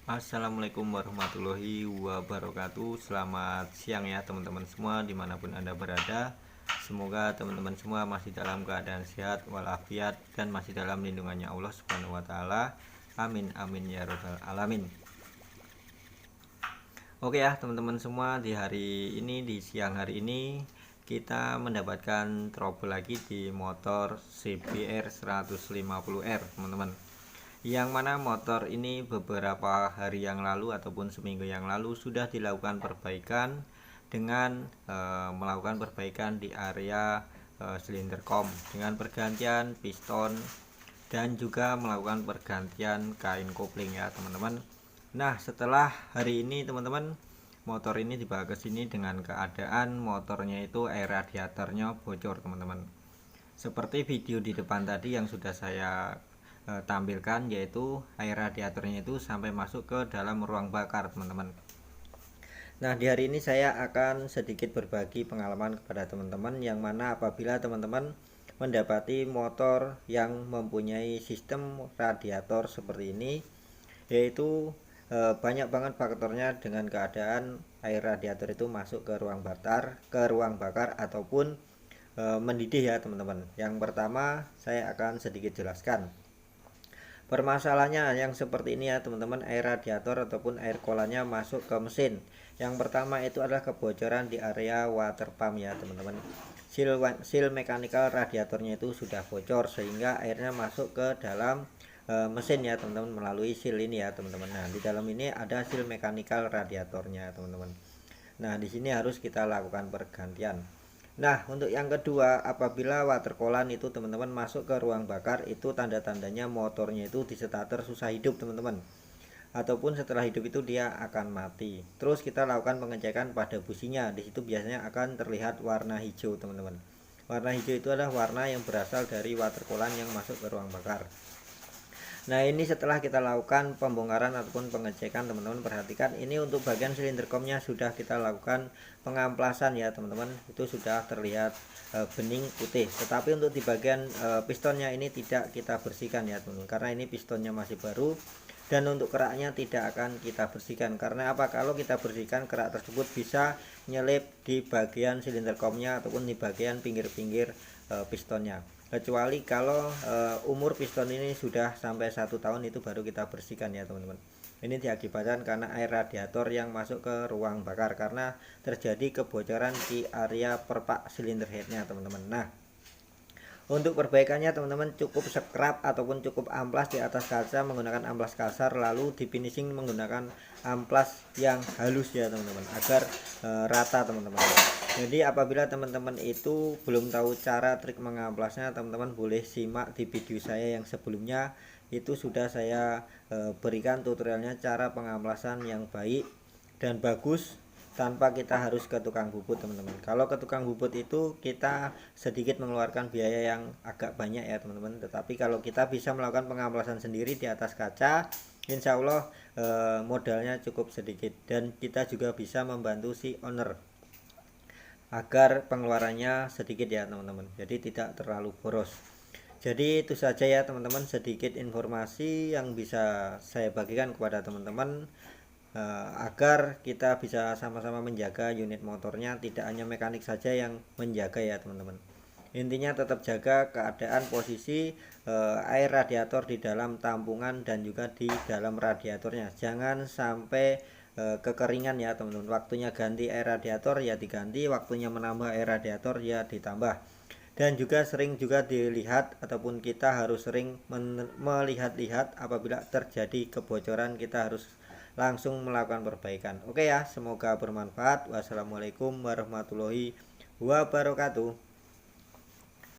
Assalamualaikum warahmatullahi wabarakatuh. Selamat siang ya teman-teman semua dimanapun Anda berada. Semoga teman-teman semua masih dalam keadaan sehat walafiat dan masih dalam lindungannya Allah Subhanahu wa taala. Amin amin ya rabbal alamin. Oke ya teman-teman semua, di siang hari ini kita mendapatkan trouble lagi di motor CBR 150R teman-teman, yang mana motor ini beberapa hari yang lalu ataupun seminggu yang lalu sudah dilakukan perbaikan dengan melakukan perbaikan di area silinder kom dengan pergantian piston dan juga melakukan pergantian kain kopling ya teman-teman. Nah, setelah hari ini teman-teman, motor ini dibawa ke sini dengan keadaan motornya itu air radiatornya bocor teman-teman. Seperti video di depan tadi yang sudah saya tampilkan, yaitu air radiatornya itu sampai masuk ke dalam ruang bakar teman-teman. Nah, di hari ini saya akan sedikit berbagi pengalaman kepada teman-teman, yang mana apabila teman-teman mendapati motor yang mempunyai sistem radiator seperti ini, yaitu banyak banget faktornya dengan keadaan air radiator itu masuk ke ruang bakar ataupun mendidih ya teman-teman. Yang pertama saya akan sedikit jelaskan. Permasalahannya yang seperti ini ya teman-teman, air radiator ataupun air kolanya masuk ke mesin. Yang pertama itu adalah kebocoran di area water pump ya teman-teman. Seal mechanical radiatornya itu sudah bocor sehingga airnya masuk ke dalam mesin ya teman-teman melalui seal ini ya teman-teman. Nah, di dalam ini ada seal mechanical radiatornya teman-teman. Nah, di sini harus kita lakukan pergantian. Nah, untuk yang kedua, apabila water coolant itu teman-teman masuk ke ruang bakar, itu tanda-tandanya motornya itu di starter susah hidup teman-teman, ataupun setelah hidup itu dia akan mati. Terus kita lakukan pengecekan pada businya. Di situ biasanya akan terlihat warna hijau teman-teman. Warna hijau itu adalah warna yang berasal dari water coolant yang masuk ke ruang bakar. Nah, ini setelah kita lakukan pembongkaran ataupun pengecekan, teman-teman perhatikan ini untuk bagian silinder komnya sudah kita lakukan pengamplasan ya teman-teman, itu sudah terlihat bening putih. Tetapi untuk di bagian pistonnya ini tidak kita bersihkan ya teman-teman, karena ini pistonnya masih baru. Dan untuk keraknya tidak akan kita bersihkan, karena apa? Kalau kita bersihkan, kerak tersebut bisa nyelip di bagian silinder komnya ataupun di bagian pinggir-pinggir pistonnya. Kecuali kalau umur piston ini sudah sampai 1 tahun, itu baru kita bersihkan ya teman-teman. Ini diakibatkan karena air radiator yang masuk ke ruang bakar karena terjadi kebocoran di area perpak silinder headnya teman-teman. Nah, untuk perbaikannya teman-teman cukup scrap ataupun cukup amplas di atas kaca menggunakan amplas kasar, lalu di finishing menggunakan amplas yang halus ya teman-teman, agar rata teman-teman. Jadi apabila teman-teman itu belum tahu cara trik mengamplasnya, teman-teman boleh simak di video saya yang sebelumnya, itu sudah saya berikan tutorialnya cara pengamplasan yang baik dan bagus tanpa kita harus ke tukang bubut teman-teman. Kalau ke tukang bubut itu kita sedikit mengeluarkan biaya yang agak banyak ya teman-teman, tetapi kalau kita bisa melakukan pengamplasan sendiri di atas kaca, insya Allah modalnya cukup sedikit, dan kita juga bisa membantu si owner agar pengeluarannya sedikit ya teman-teman, jadi tidak terlalu boros. Jadi itu saja ya teman-teman, sedikit informasi yang bisa saya bagikan kepada teman-teman agar kita bisa sama-sama menjaga unit motornya. Tidak hanya mekanik saja yang menjaga ya teman-teman, intinya tetap jaga keadaan posisi air radiator di dalam tampungan dan juga di dalam radiatornya. Jangan sampai kekeringan ya teman-teman. Waktunya ganti air radiator ya diganti, waktunya menambah air radiator ya ditambah. Dan juga sering juga dilihat ataupun kita harus sering melihat-lihat apabila terjadi kebocoran, kita harus langsung melakukan perbaikan. Oke ya, semoga bermanfaat. Wassalamualaikum warahmatullahi wabarakatuh.